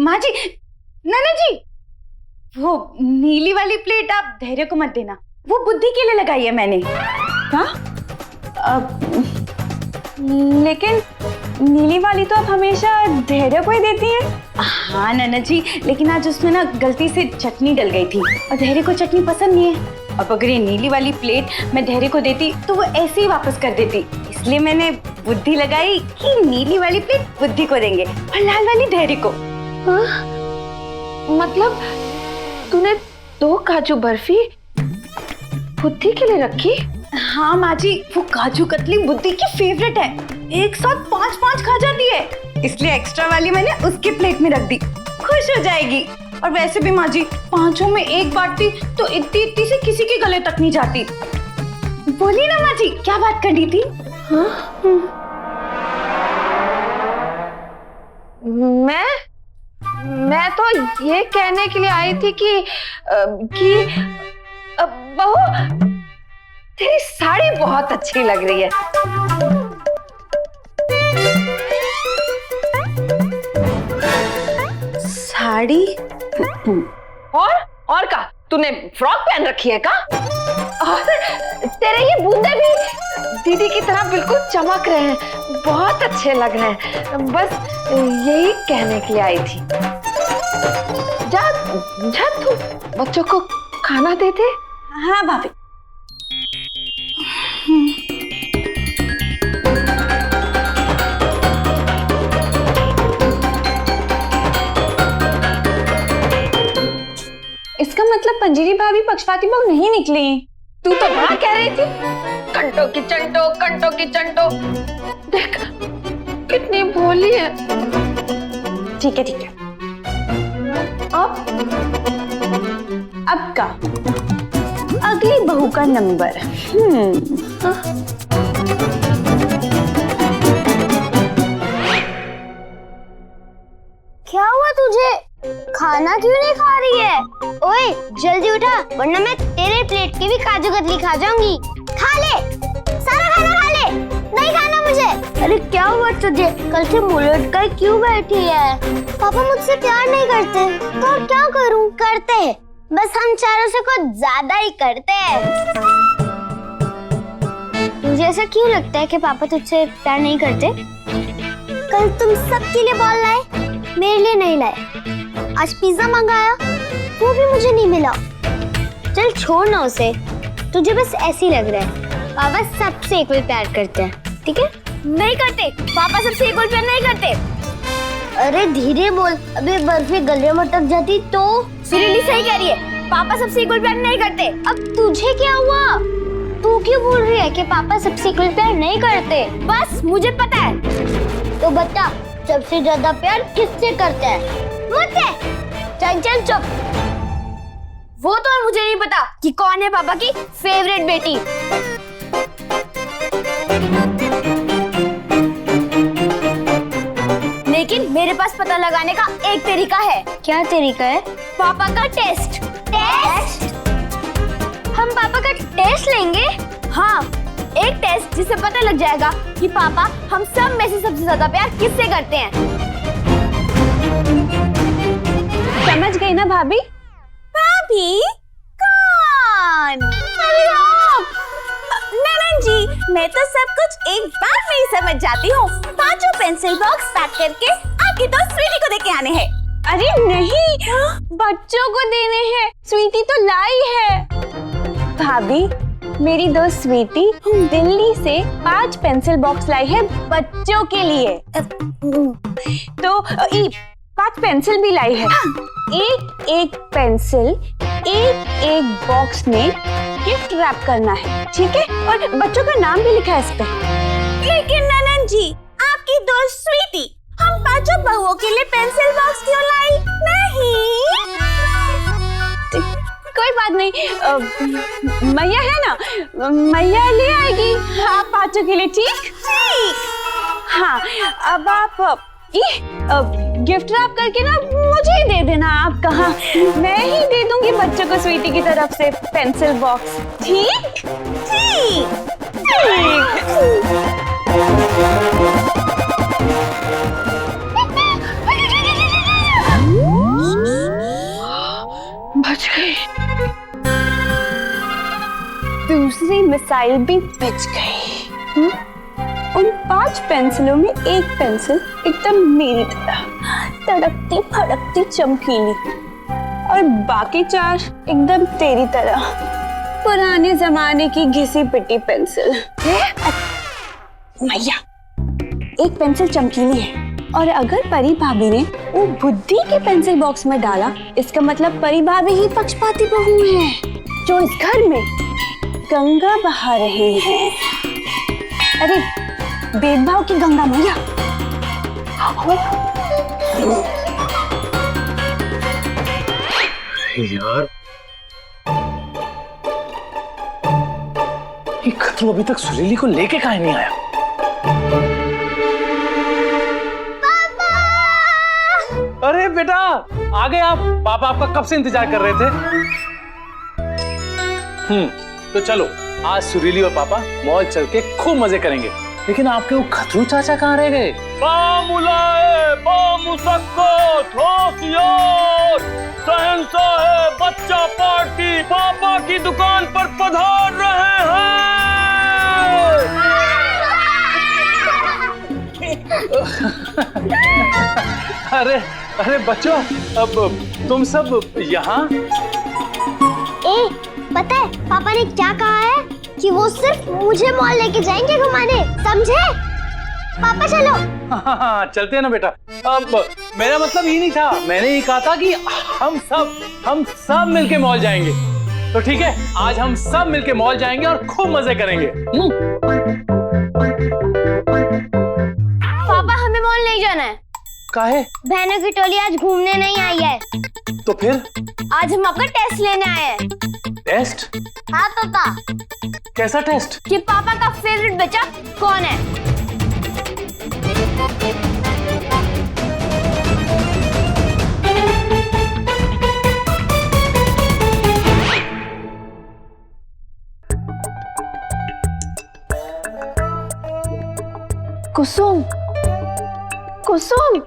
माँ जी, नाना जी, वो नीली वाली प्लेट आप धैर्य को मत देना, वो बुद्धि के लिए लगाई है मैंने। क्या? लेकिन नीली वाली तो आप हमेशा धैर्य को ही देती हैं। हाँ नाना जी, लेकिन आज उसमें ना गलती से चटनी डल गई थी और धैर्य को चटनी पसंद नहीं है। अब अगर ये नीली वाली प्लेट मैं धैर्य को देती तो वो ऐसे ही वापस कर देती, इसलिए मैंने बुद्धि लगाई कि नीली वाली प्लेट बुद्धि को देंगे और लाल वाली धैर्य को। मतलब तूने 2 काजू बर्फी बुद्धि के लिए रखी? हाँ माँ जी, वो काजू कतली बुद्धि की फेवरेट है, एक साथ 5-5 खा जाती है, इसलिए एक्स्ट्रा वाली मैंने उसकी प्लेट में रख दी, खुश हो जाएगी। और वैसे भी माँ जी, 5 में एक बांटती तो इतनी से किसी के गले तक नहीं जाती। बोलिए ना माँ जी, क्या बात करनी थी? मैं तो ये कहने के लिए आई थी कि बहू, तेरी साड़ी बहुत अच्छी लग रही है। साड़ी? और का तूने फ्रॉक पहन रखी है का? और तेरे ये बूंदे भी दीदी की तरह बिल्कुल चमक रहे हैं, बहुत अच्छे लग रहे हैं। बस यही कहने के लिए आई थी। जा तू बच्चों को खाना दे दे। हाँ भाभी। इसका मतलब पंजीरी भाभी पक्षपाती बहू नहीं निकली। तू तो बड़ा कह रही थी, कंटो की चंटो। देख कितनी भोली है। ठीक है। अब का अगली बहू का नंबर। क्या हुआ तुझे? खाना क्यों नहीं खा रही है? ओए जल्दी उठा, वरना मैं तेरे प्लेट की भी काजू कतली खा जाऊंगी। खा ले, सारा खाना खा ले। नहीं खाना मुझे। अरे क्या हुआ तुझे? कल से मुंह लटकाए क्यों बैठी है? पापा मुझसे प्यार नहीं करते तो और क्या करूं? करते हैं, बस हम चारों से कुछ ज्यादा ही करते हैं। तुझे ऐसा क्यों लगता है कि पापा तुझसे प्यार नहीं करते? कल तुम सबके लिए बॉल लाए, मेरे लिए नहीं लाए। आज पिज्जा मंगाया, वो भी मुझे नहीं मिला। चल छोड़ ना उसे, तुझे बस ऐसे ही लग रहा है। पापा सबसे इक्वल प्यार करते हैं, ठीक है? नहीं करते, पापा सबसे इक्वल प्यार नहीं करते। अरे धीरे बोल, अबे बर्फी गले में अटक जाती तो। सीरियसली सही कह रही है, पापा सबसे इक्वल प्यार नहीं करते। अब तुझे क्या हुआ? तू क्यों बोल रही है कि पापा सबसे इक्वल प्यार नहीं करते? बस मुझे पता है। तो बता, सबसे ज्यादा प्यार किससे करते हैं? मुझसे। चल चुप। वो तो मुझे नहीं पता कि कौन है पापा की फेवरेट बेटी। लेकिन मेरे पास पता लगाने का एक तरीका है। क्या तरीका है? पापा का टेस्ट। हम पापा का टेस्ट लेंगे। हाँ, एक टेस्ट जिससे पता लग जाएगा कि पापा हम सब में से सबसे ज्यादा प्यार किससे करते हैं। समझ गई ना भाभी? भाभी कौन? अरे आप। नैनन जी, मैं तो सब कुछ एक बार में ही समझ जाती हूँ। 5 पेंसिल बॉक्स पैक करके आपकी तो स्वीटी को देके आने हैं। अरे नहीं, बच्चों को देने हैं। स्वीटी तो लाई है। भाभी, मेरी दोस्त स्वीटी दिल्ली से 5 पेंसिल बॉक्स लाई है बच्चों के लिए। तो 5 पेंसिल भी लाई है। एक पेंसिल एक बॉक्स में गिफ्ट रैप करना है, ठीक है? और बच्चों का नाम भी लिखा है इस पे। लेकिन ननन जी, आपकी दोस्त स्वीटी हम 5 बहुओं के लिए पेंसिल बॉक्स क्यों लाई? नहीं, कोई बात नहीं, मैया है ना, मैया ले आएगी आप 5 के लिए, ठीक? हाँ, अब आप गिफ्ट रैप करके ना मुझे ही दे देना। आप कहाँ, मैं ही दे दूंगी बच्चों को स्वीटी की तरफ से पेंसिल बॉक्स, ठीक? गई। दूसरी मिसाइल भी बच गई। उन 5 पेंसिलों में एक पेंसिल एकदम मेरी तरह तड़कती फड़कती चमकीली, और बाकी 4 एकदम तेरी तरह पुराने जमाने की घिसी पिटी पेंसिल। मैया, एक पेंसिल चमकीली है, और अगर परी भाभी ने वो बुद्धि के पेंसिल बॉक्स में डाला, इसका मतलब परी भाभी ही पक्षपाती बहू है, जो इस घर में गंगा बहा रही है। अरे भेदभाव की गंगा मैया। यार, ये खतरू अभी तक सुरीली को लेके काहे नहीं आया? अरे बेटा, आ गए आप। पापा आपका कब से इंतजार कर रहे थे। तो चलो, आज सुरीली और पापा मॉल चल के खूब मजे करेंगे। लेकिन आपके वो खतरू चाचा कहाँ रह गए? शहंशाह है बच्चा पार्टी पापा की दुकान पर पधार रहे हैं। अरे बच्चों, अब तुम सब यहाँ? पता है पापा ने क्या कहा है कि वो सिर्फ मुझे मॉल लेके जाएंगे घुमाने, समझे? पापा चलो। हाँ, चलते हैं ना बेटा। अब मेरा मतलब ये नहीं था, मैंने ये कहा था कि हम सब मिलके मॉल जाएंगे। तो ठीक है, आज हम सब मिलके मॉल जाएंगे और खूब मजे करेंगे। पापा, हमें मॉल नहीं जाना है। काहे? बहनों की टोली आज घूमने नहीं आई है। तो फिर? आज हम आपका टेस्ट लेने आए हैं। टेस्ट? हाँ पापा। कैसा टेस्ट? कि पापा का फेवरेट बच्चा कौन है। कुसुम, कुसुम,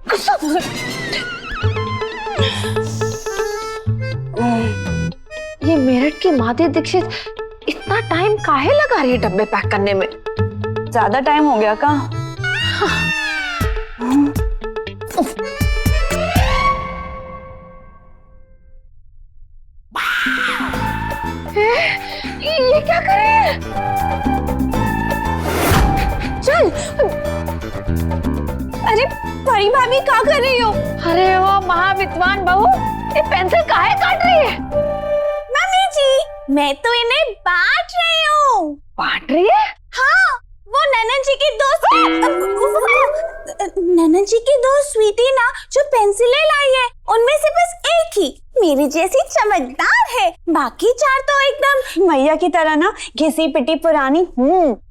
कुसुम। ये मेरठ की माधुरी दीक्षित इतना टाइम काहे लगा रही है डब्बे पैक करने में? ज्यादा टाइम हो गया का? ये क्या कर रही है? चल। अरे परी भाभी क्या कर रही हो? अरे वो महाविद्वान बहू, ये पेंसिल काहे काट रही है? मम्मी जी, मैं तो इन्हें बांट रही हूँ। बांट रही है? हाँ, वो ननन जी की दोस्त ननन जी की दोस्त स्वीटी ना, जो पेंसिलें लाई है, उनमें से बस एक ही मेरी जैसी चमकदार है, बाकी 4 तो एकदम मैया की तरह ना घिसी पिटी पुरानी हूँ।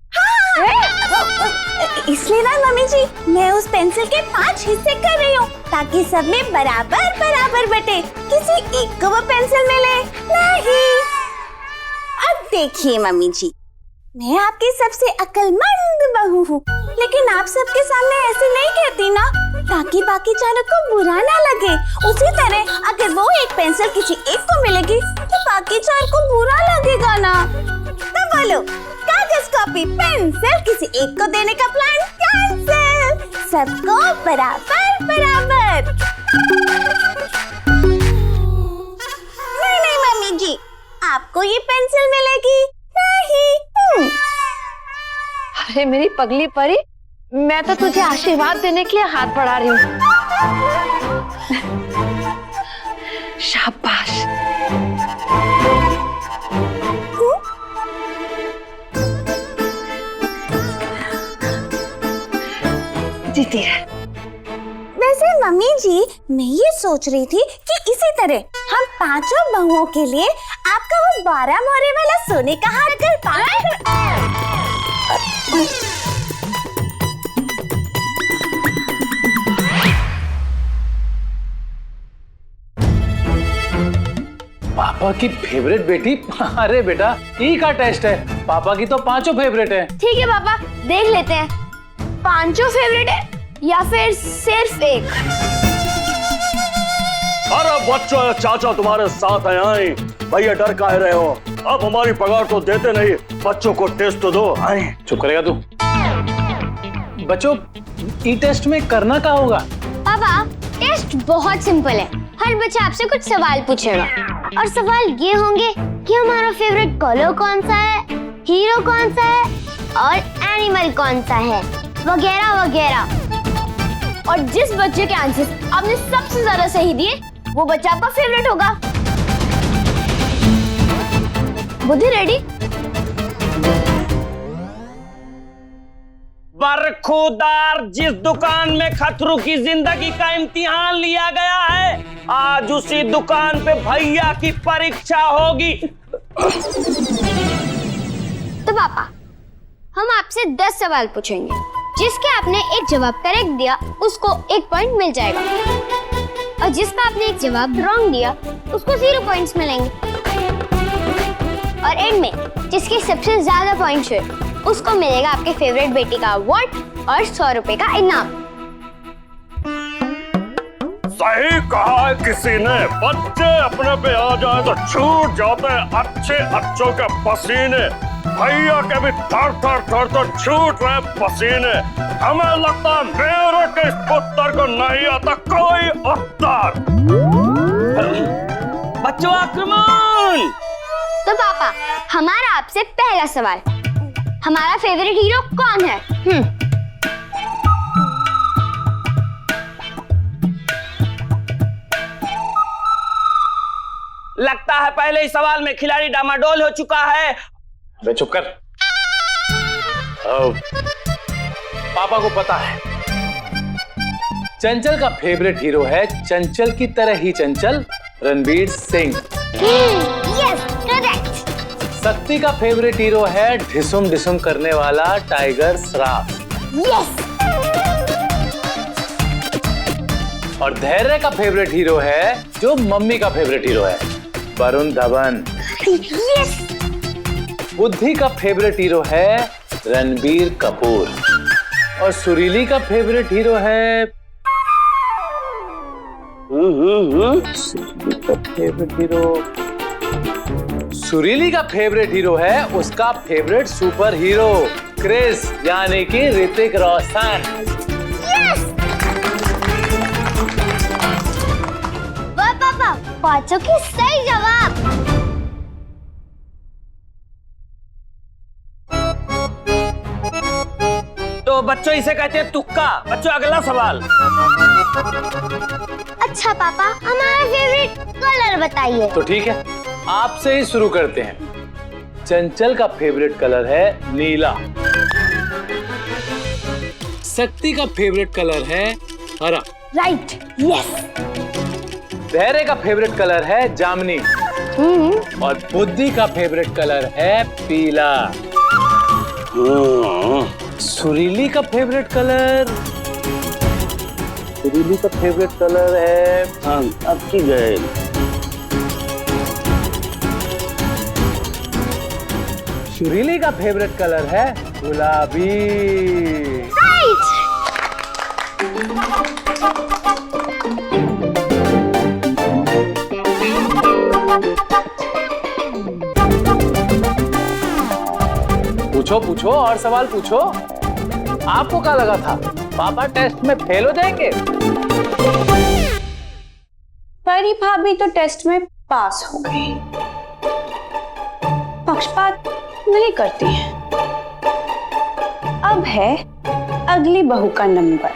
इसलिए ना मम्मी जी, मैं उस पेंसिल के 5 हिस्से कर रही हूँ, ताकि सब में बराबर बराबर बटे, किसी एक को वो पेंसिल मिले नहीं। अब देखिए मम्मी जी, मैं आपकी सबसे अक्लमंद बहू हूँ, लेकिन आप सबके सामने ऐसे नहीं कहती ना, ताकि बाकी 4 को बुरा ना लगे। उसी तरह अगर वो एक पेंसिल किसी एक को मिलेगी, तो बाकी 4 को बुरा लगेगा ना। तो बोलो, कागज कॉपी पेंसिल किसी एक को देने का प्लान कैंसिल, सबको बराबर बराबर। नहीं मम्मी जी, आपको ये पेंसिल मिलेगी नहीं। अरे मेरी पगली परी, मैं तो तुझे आशीर्वाद देने के लिए हाथ बढ़ा रही हूँ। शाबाश। जीती है। वैसे मम्मी जी, मैं ये सोच रही थी कि इसी तरह हम 5 बहुओं के लिए आपका वो 12 मोहरे वाला सोने का हार अगर पापा की फेवरेट बेटी? अरे बेटा, ई का टेस्ट है, पापा की तो 5 फेवरेट है। ठीक है पापा, देख लेते हैं 5 फेवरेट है या फिर सिर्फ एक। अरे बच्चों, चाचा तुम्हारे साथ हैं। आई भैया, डर काहे रहे हो? अब हमारी पगार तो देते नहीं, बच्चों को टेस्ट तो दो। आई चुप करेगा तू? बच्चों, ई टेस्ट में करना क्या होगा? पापा, टेस्ट बहुत सिंपल है। हर बच्चा आपसे कुछ सवाल पूछेगा और सवाल ये होंगे कि हमारा फेवरेट कलर कौन सा है, हीरो कौन सा है और एनिमल कौन सा है, वगैरह वगैरह। और जिस बच्चे के आंसर आपने सबसे ज्यादा सही दिए, वो बच्चा आपका फेवरेट होगा। बुद्धि रेडी? बरखुदार, जिस दुकान में खतरों की जिंदगी का इम्तिहान लिया गया है, आज उसी दुकान पे भैया की परीक्षा होगी। तो पापा, हम आपसे 10 सवाल पूछेंगे। जिसके आपने एक जवाब करेक्ट दिया, उसको 1 पॉइंट मिल जाएगा, और जिसका आपने एक जवाब रॉन्ग दिया, उसको 0 पॉइंट्स मिलेंगे। और एंड में जिसके सबसे ज्यादा पॉइंट्स हुए, उसको मिलेगा आपके फेवरेट बेटी का अवार्ड और 100 रुपए का इनाम। सही कहा है किसी ने। बच्चे अपने पे आ जाए तो छूट जाते हैं अच्छे अच्छों के पसीने। भैया के भी थर थर छूट रहे पसीने। हमें लगता है मेरे के इस पुत्र को नहीं आता कोई उत्तर। बच्चों, आक्रमण! तो पापा, हमारा आपसे पहला सवाल, हमारा फेवरेट हीरो कौन है? लगता है पहले ही सवाल में खिलाड़ी डामाडोल हो चुका है। बे चुप कर। पापा को पता है चंचल का फेवरेट हीरो है चंचल की तरह ही चंचल, रणवीर सिंह। Yes, correct. शक्ति का फेवरेट हीरो है ढिसुम ढिसुम करने वाला टाइगर श्रॉफ। यस। और धैर्य का फेवरेट हीरो है जो मम्मी का फेवरेट हीरो है, वरुण धवन। यस। बुद्धि का फेवरेट हीरो है रणबीर कपूर। और सुरीली का फेवरेट हीरो है सुरीली का फेवरेट हीरो है उसका फेवरेट सुपर हीरो क्रिस, यानी कि ऋतिक रोशन। यस। वाह पापा, पांचों की सही जवाब। तो बच्चों, इसे कहते हैं तुक्का। बच्चों, अगला सवाल। अच्छा पापा, हमारा फेवरेट कलर बताइए। तो ठीक है, आपसे ही शुरू करते हैं। चंचल का फेवरेट कलर है नीला। शक्ति का फेवरेट कलर है हरा। राइट। यस। धैर्य का फेवरेट कलर है जामुनी। और बुद्धि का फेवरेट कलर है पीला। सुरीली का फेवरेट कलर है अब की गए। सुरीली का फेवरेट कलर है गुलाबी। राइट। पूछो पूछो, और सवाल पूछो। आपको क्या लगा था पापा टेस्ट में फेल हो जाएंगे? परी भाभी तो टेस्ट में पास हो गई, पक्षपात नहीं करती हैं। अब है अगली बहू का नंबर।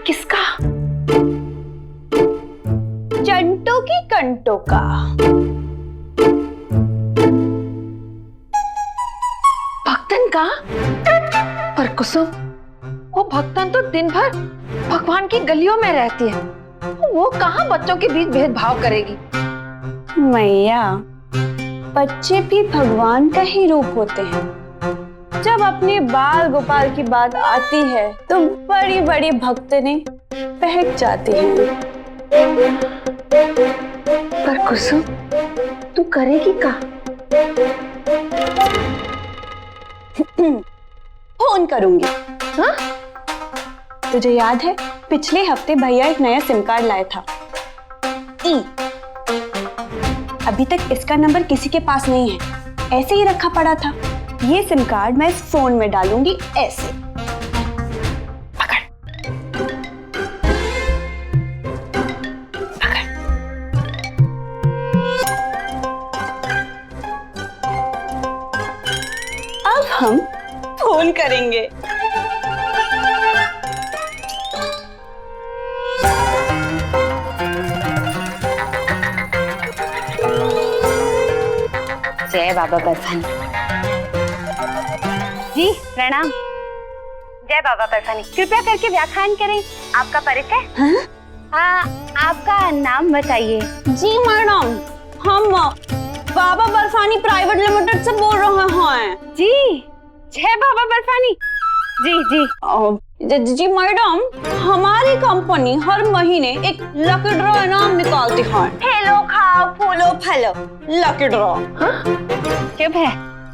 किसका? चंटो की कंटो का। भक्तन का? पर कुसुम, वो भक्तन तो दिन भर भगवान की गलियों में रहती है, वो कहाँ बच्चों के बीच भेदभाव करेगी? मैया, बच्चे भी भगवान का ही रूप होते हैं। जब अपने बाल गोपाल की बात आती है तो बड़ी बड़ी भक्तनें बहक जाती हैं। पर कुसुम, तू करेगी क्या? फोन करूंगी। हाँ? तुझे याद है पिछले हफ्ते भैया एक नया सिम कार्ड लाया था, ई। अभी तक इसका नंबर किसी के पास नहीं है, ऐसे ही रखा पड़ा था। ये सिम कार्ड मैं इस फोन में डालूंगी ऐसे। पकड़ पकड़। अब हम फोन करेंगे। जय बाबा बर्फानी। जी प्रणाम। जय बाबा बर्फानी, कृपया करके व्याख्यान करें। आपका परिचय? हाँ, आपका नाम बताइए। जी मैडम, हम बाबा बर्फानी प्राइवेट लिमिटेड से बोल रहे हैं। जी जय बाबा बर्फानी। जी जी मैडम, हमारी कंपनी हर महीने एक लकी ड्रॉ इनाम निकालती है। हेलो खाओ फूलो फलो। Lucky draw. चुप है।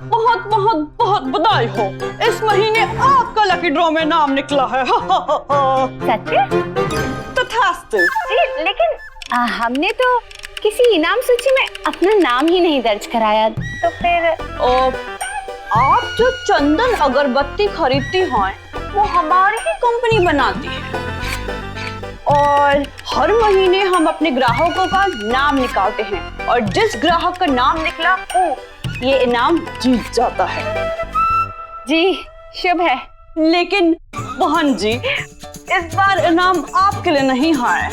बहुत बहुत बहुत बधाई हो, इस महीने आपका लकी ड्रॉ में नाम निकला है। सच? तथास्तु। जी लेकिन हमने तो किसी इनाम सूची में अपना नाम ही नहीं दर्ज कराया, तो फिर आप जो चंदन अगरबत्ती खरीदती हैं वो हमारी ही कंपनी बनाती है, और हर महीने हम अपने ग्राहकों का नाम निकालते हैं, और जिस ग्राहक का नाम निकला वो ये इनाम जीत जाता है। जी शुभ है। लेकिन बहन जी, इस बार इनाम आपके लिए नहीं है,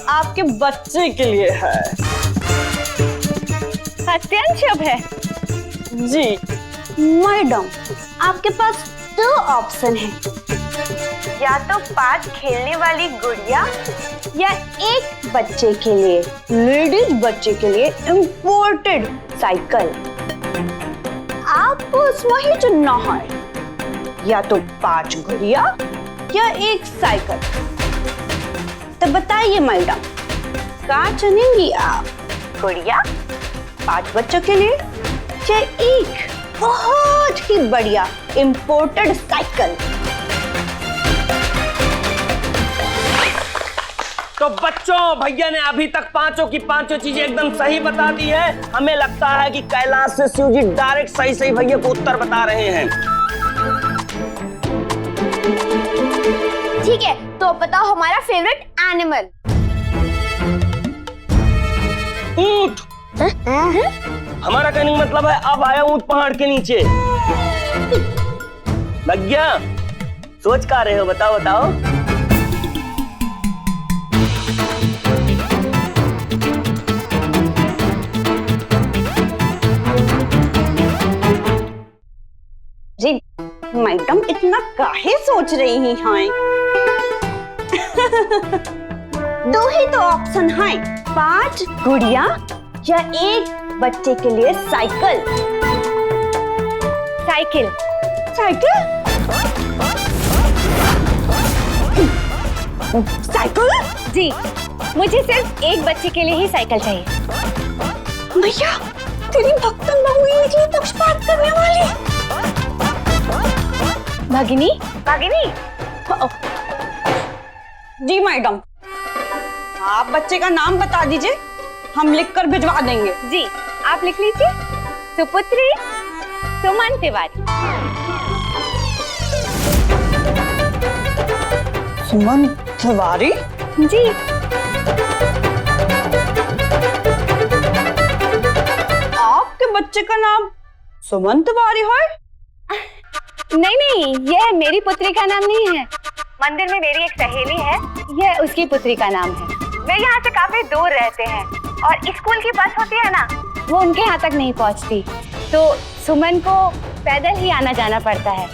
आपके बच्चे के लिए है। अत्यंत शुभ है। जी मैडम, आपके पास दो ऑप्शन है, या तो 5 खेलने वाली गुड़िया, या एक बच्चे के लिए, लेडीज बच्चे के लिए इम्पोर्टेड साइकिल। आपको उसमें ही चुनना है, या तो 5 गुड़िया या एक साइकिल। तो बताइए मैडम, क्या चुनेंगी आप? गुड़िया 5 बच्चों के लिए या एक बहुत ही बढ़िया इम्पोर्टेड साइकिल? तो बच्चों, भैया ने अभी तक पांचों की पांचों चीजें एकदम सही बता दी है। हमें लगता है कि कैलाश से शिव जी डायरेक्ट सही सही भैया को उत्तर बता रहे हैं। ठीक है, तो बताओ हमारा फेवरेट एनिमल। ऊंट। हमारा कहने का मतलब है अब आया ऊंट पहाड़ के नीचे। भैया सोच का रहे हो, बताओ बताओ। जी मैडम, इतना काहे सोच रही हैं? दो ही तो ऑप्शन हैं, 5 गुड़िया या एक बच्चे के लिए साइकिल। साइकिल। साइकिल? साइकिल? जी मुझे सिर्फ एक बच्चे के लिए ही साइकिल चाहिए। भैया, तेरी भक्तन बहू ही मुझे पक्षपात करने वाली। भगिनी भगिनी। जी मैडम, आप बच्चे का नाम बता दीजिए, हम लिखकर भिजवा देंगे। जी आप लिख लीजिए, सुपुत्री सुमन तिवारी। सुमन तिवारी? जी आपके बच्चे का नाम सुमन तिवारी है? नहीं, यह मेरी पुत्री का नाम नहीं है। मंदिर में मेरी एक सहेली है, यह उसकी पुत्री का नाम है। वे यहाँ से काफी दूर रहते हैं, और स्कूल की बस होती है ना, वो उनके यहाँ तक नहीं पहुँचती, तो सुमन को पैदल ही आना जाना पड़ता है।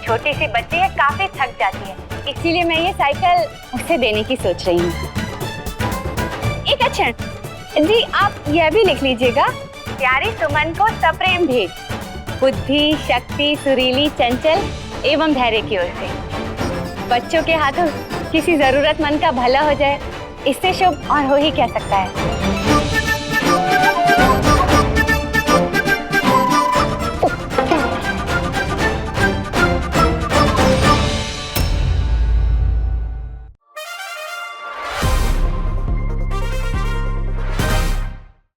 छोटी सी बच्ची है, काफी थक जाती है, इसीलिए मैं ये साइकिल उसे देने की सोच रही हूँ। एक अच्छा जी, आप यह भी लिख लीजिएगा, प्यारी सुमन को सप्रेम भेंट, बुद्धि, शक्ति, सुरीली, चंचल एवं धैर्य की ओर से। बच्चों के हाथों किसी जरूरतमंद का भला हो जाए, इससे शुभ और हो ही क्या सकता है।